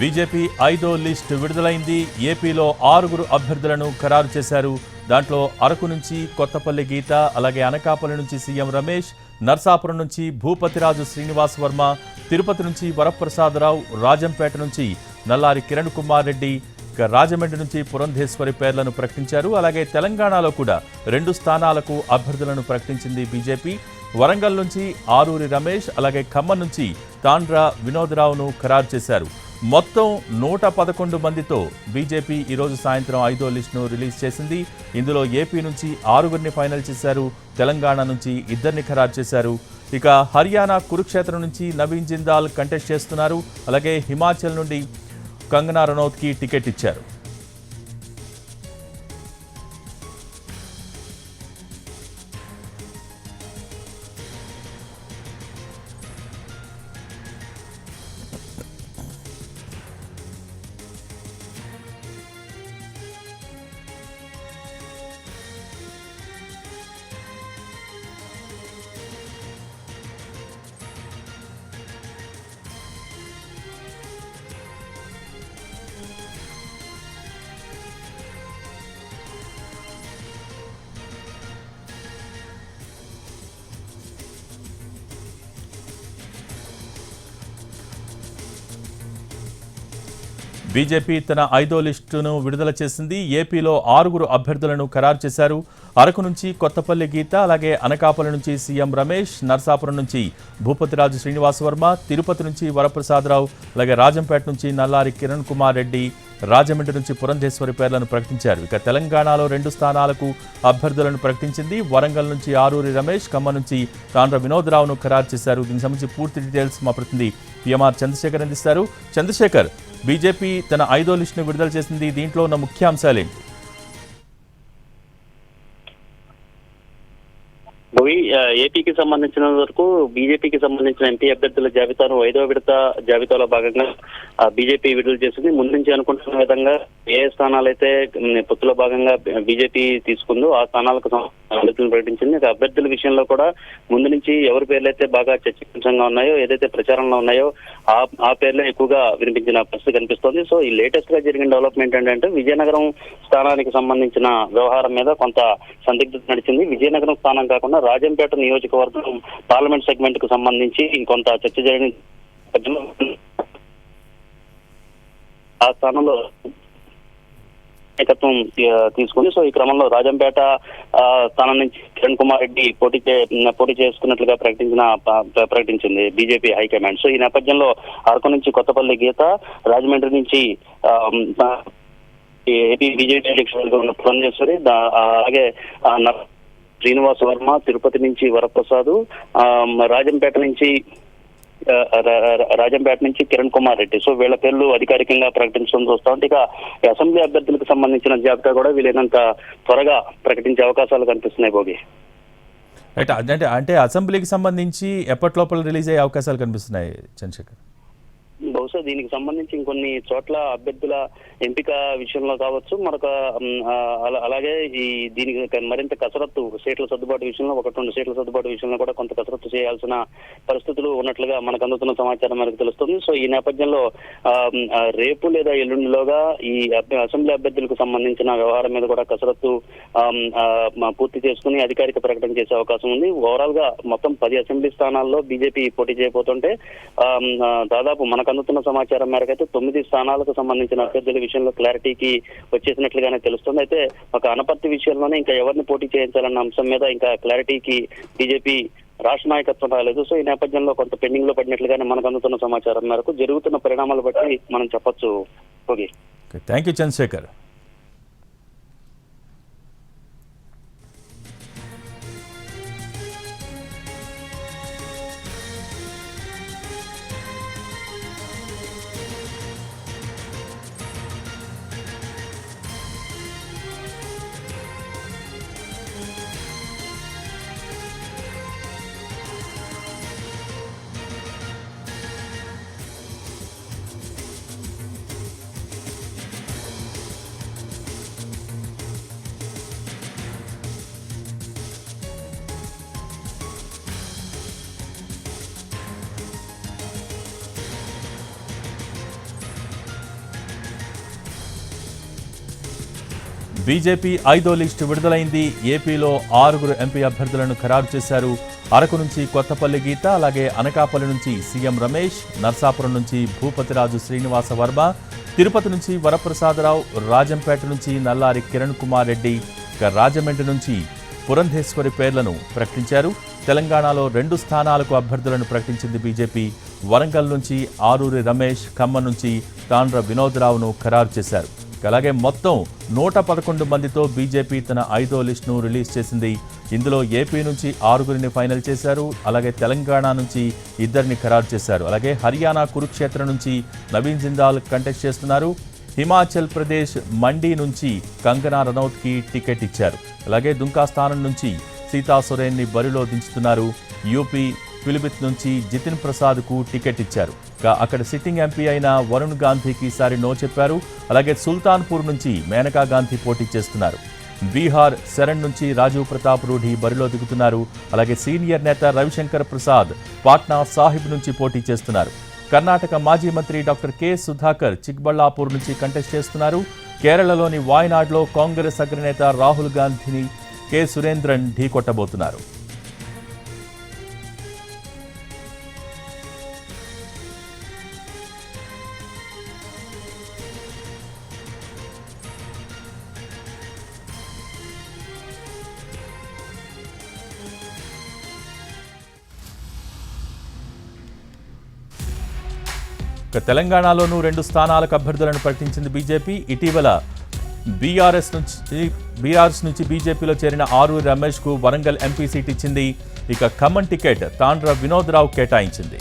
BJP 5వ list విడుదలైంది. ఏపీలో 6గురు అభ్యర్థులను ఖరారు చేశారు. దాంట్లో అరకు నుంచి కొత్తపల్లి గీత, అలాగే అనకాపల్లి నుంచి సీఎం రమేష్, నర్సాపురం నుంచి భూపతిరాజు శ్రీనివాస్ వర్మ, తిరుపతి నుంచి వరప్రసాదరావు, రాజంపేట నుంచి నల్లారి కిరణ్ కుమార్ రెడ్డి, రాజమండ్రి నుంచి పురంధేశ్వరి పేర్లను ప్రకటించారు. అలాగే తెలంగాణలో కూడా 2 స్థానాలకు అభ్యర్థులను ప్రకటించింది బీజేపీ. వరంగల్ నుంచి ఆరూరి రమేష్, అలాగే ఖమ్మం నుంచి తాండ్ర వినోద్రావును ఖరారు చేశారు. మొత్తం 111 మందితో బీజేపీ ఈరోజు సాయంత్రం 5వ లిస్టును రిలీజ్ చేసింది. ఇందులో ఏపీ నుంచి 6గురిని ఫైనల్ చేశారు, తెలంగాణ నుంచి 2ని ఖరారు చేశారు. ఇక హర్యానా కురుక్షేత్రం నుంచి నవీన్ జిందాల్ కంటెస్ట్ చేస్తున్నారు. అలాగే హిమాచల్ నుండి కంగనా రనౌత్కి టికెట్ ఇచ్చారు. బీజేపీ తన 5వ లిస్టును విడుదల చేసింది. ఏపీలో 6గురు అభ్యర్థులను ఖరారు చేశారు. అరకు నుంచి కొత్తపల్లి గీత, అలాగే అనకాపల్లి నుంచి సీఎం రమేష్, నర్సాపురం నుంచి భూపతిరాజు శ్రీనివాస్ వర్మ, తిరుపతి నుంచి వరప్రసాదరావు, అలాగే రాజంపేట నుంచి నల్లారి కిరణ్ కుమార్ రెడ్డి, రాజమండ్రి నుంచి పురంధేశ్వరి పేర్లను ప్రకటించారు. ఇక తెలంగాణలో 2 స్థానాలకు అభ్యర్థులను ప్రకటించింది. వరంగల్ నుంచి ఆరూరి రమేష్, ఖమ్మం నుంచి తాండ్ర వినోద్రావును ఖరారు చేశారు. దీనికి సంబంధించి పూర్తి డీటెయిల్స్ మా ప్రతినిధి పిఎంఆర్ చంద్రశేఖర్ అందిస్తారు. చంద్రశేఖర్, బీజేపీ తన 5వ లిస్టును విడుదల చేసింది. దీంట్లో ఉన్న ముఖ్యాంశాలేంటి? ఏపీకి సంబంధించిన వరకు బీజేపీకి సంబంధించిన ఎంపీ అభ్యర్థుల జాబితాను 5వ విడత జాబితాలో భాగంగా బీజేపీ విడుదల చేసింది. ముందు నుంచి అనుకుంటున్న విధంగా ఏ స్థానాలైతే పొత్తులో భాగంగా బీజేపీ తీసుకుందో ఆ స్థానాలకు అభ్యర్థులను ప్రకటించింది. అభ్యర్థుల విషయంలో కూడా ముందు నుంచి ఎవరి పేర్లు అయితే బాగా చర్చనీయాంశంగా ఉన్నాయో, ఏదైతే ప్రచారంలో ఉన్నాయో ఆ పేర్లే ఎక్కువగా వినిపించిన పరిస్థితి కనిపిస్తోంది. సో ఈ లేటెస్ట్ గా జరిగిన డెవలప్మెంట్ ఏంటంటే విజయనగరం స్థానానికి సంబంధించిన వ్యవహారం మీద కొంత సందిగ్ధత నడిచింది. విజయనగరం స్థానం కాకుండా రాజంపేట నియోజకవర్గం పార్లమెంట్ సెగ్మెంట్ కు సంబంధించి కొంత చర్చ జరిగిన ఆ స్థానంలో నాయకత్వం తీసుకుంది. సో ఈ క్రమంలో రాజంపేట స్థానం నుంచి కిరణ్ కుమార్ రెడ్డి పోటీ చేసుకున్నట్లుగా ప్రకటించింది బీజేపీ హైకమాండ్. సో ఈ నేపథ్యంలో అరకు నుంచి కొత్తపల్లి గీత, రాజమండ్రి నుంచి ఏపీ బీజేపీ అధ్యక్షులుగా ఉన్న పురంధేశ్వరి, అలాగే శ్రీనివాస్ వర్మ, తిరుపతి నుంచి వరప్రసాద్, రాజంపేట నుంచి కిరణ్ కుమార్ రెడ్డి. సో వీళ్ళ పేర్లు అధికారికంగా ప్రకటించడం చూస్తా ఉంటే ఇక అసెంబ్లీ అభ్యర్థులకు సంబంధించిన జాబితా కూడా వీలైనంత త్వరగా ప్రకటించే అవకాశాలు కనిపిస్తున్నాయి. భోగి అంటే అసెంబ్లీకి సంబంధించి ఎప్పటిలోపల రిలీజ్ అయ్యే అవకాశాలు కనిపిస్తున్నాయి చంద్రశేఖర్? బహుశా దీనికి సంబంధించి ఇంకొన్ని చోట్ల అభ్యర్థుల ఎంపిక విషయంలో కావచ్చు, మరొక అలాగే దీనికి మరింత కసరత్తు సీట్ల సర్దుబాటు విషయంలో 1-2 సీట్ల సర్దుబాటు విషయంలో కూడా కొంత కసరత్తు చేయాల్సిన పరిస్థితులు ఉన్నట్లుగా మనకు అందుతున్న సమాచారం మనకు తెలుస్తుంది. సో ఈ నేపథ్యంలో రేపు లేదా ఎల్లుండిలోగా ఈ అసెంబ్లీ అభ్యర్థులకు సంబంధించిన వ్యవహారం మీద కూడా కసరత్తు పూర్తి చేసుకుని అధికారిక ప్రకటన చేసే అవకాశం ఉంది. ఓవరాల్ గా మొత్తం 10 అసెంబ్లీ స్థానాల్లో బీజేపీ పోటీ చేయబోతుంటే దాదాపు మనకు అందుతున్న సమాచారం మేరకు అయితే 9 స్థానాలకు సంబంధించిన అభ్యర్థుల విషయంలో క్లారిటీకి వచ్చేసినట్లుగానే తెలుస్తుంది. అయితే ఒక అనపర్తి విషయంలోనే ఇంకా ఎవరిని పోటీ చేయించాలన్న అంశం మీద ఇంకా క్లారిటీకి బీజేపీ రాష్ట్ర నాయకత్వం రాలేదు. సో ఈ నేపథ్యంలో కొంత పెండింగ్ లో పడినట్లుగానే మనకు అందుతున్న సమాచారం మేరకు జరుగుతున్న పరిణామాలు బట్టి మనం చెప్పొచ్చు. Okay, thank you Chandrashekar. BJP 5వ లిస్టు విడుదలైంది. ఏపీలో 6 ఎంపీ అభ్యర్థులను ఖరారు చేశారు. అరకు నుంచి కొత్తపల్లి గీత, అలాగే అనకాపల్లి నుంచి సీఎం రమేష్, నర్సాపురం నుంచి భూపతిరాజు శ్రీనివాస వర్మ, తిరుపతి నుంచి వరప్రసాదరావు, రాజంపేట నుంచి నల్లారి కిరణ్ కుమార్ రెడ్డి, ఇక రాజమండ్రి నుంచి పురంధేశ్వరి పేర్లను ప్రకటించారు. తెలంగాణలో 2 స్థానాలకు అభ్యర్థులను ప్రకటించింది బీజేపీ. వరంగల్ నుంచి ఆరూరి రమేష్, ఖమ్మం నుంచి తాండ్ర వినోద్రావును ఖరారు చేశారు. అలాగే మొత్తం 111 మందితో బీజేపీ తన 5వ లిస్టును రిలీజ్ చేసింది. ఇందులో ఏపీ నుంచి 6 ఫైనల్ చేశారు. అలాగే తెలంగాణ నుంచి 2 ఖరారు చేశారు. అలాగే హర్యానా కురుక్షేత్ర నుంచి నవీన్ జిందాల్ కంటెస్ట్ చేస్తున్నారు. హిమాచల్ ప్రదేశ్ మండి నుంచి కంగనా రనౌత్కి టికెట్ ఇచ్చారు. అలాగే దుంకా స్థానం నుంచి సీతా సొరేన్ని బరిలో దించుతున్నారు. యూపీ పిలిభిత్ నుంచి జితిన్ ప్రసాద్కు టికెట్ ఇచ్చారు. అక్కడ సిట్టింగ్ ఎంపీ అయిన వరుణ్ గాంధీకి ఈసారి నో చెప్పారు. అలాగే సుల్తాన్పూర్ నుంచి మేనకా గాంధీ పోటీ చేస్తున్నారు. బీహార్ శరణ్ నుంచి రాజీవ్ ప్రతాప్ రూఢి బరిలో దిగుతున్నారు. అలాగే సీనియర్ నేత రవిశంకర్ ప్రసాద్ పాట్నా సాహిబ్ నుంచి పోటీ చేస్తున్నారు. కర్ణాటక మాజీ మంత్రి డాక్టర్ కె సుధాకర్ చిక్బళ్ళాపూర్ నుంచి కంటెస్ట్ చేస్తున్నారు. కేరళలోని వాయనాడ్లో కాంగ్రెస్ అగ్రనేత రాహుల్ గాంధీని కె సురేంద్రన్ ఢీకొట్టబోతున్నారు. తెలంగాణలోనూ 2 స్థానాలకు అభ్యర్థులను ప్రకటించింది బీజేపీ. ఇటీవల బీఆర్ఎస్ నుంచి బీజేపీలో చేరిన ఆరూరి రమేష్కు వరంగల్ ఎంపీ సీట్ ఇచ్చింది. ఇక ఖమ్మం టికెట్ తాండ్ర వినోద్రావు కేటాయించింది.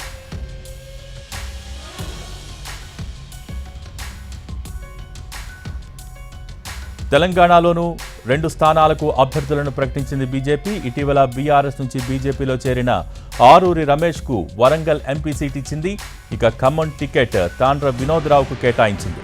తెలంగాణలోనూ 2 స్థానాలకు అభ్యర్థులను ప్రకటించింది బీజేపీ. ఇటీవల బీఆర్ఎస్ నుంచి బీజేపీలో చేరిన ఆరూరి రమేష్కు వరంగల్ ఎంపీ సీట్ ఇచ్చింది. ఇక ఖమ్మం టికెట్ తాండ్ర వినోద్రావుకు కేటాయించింది.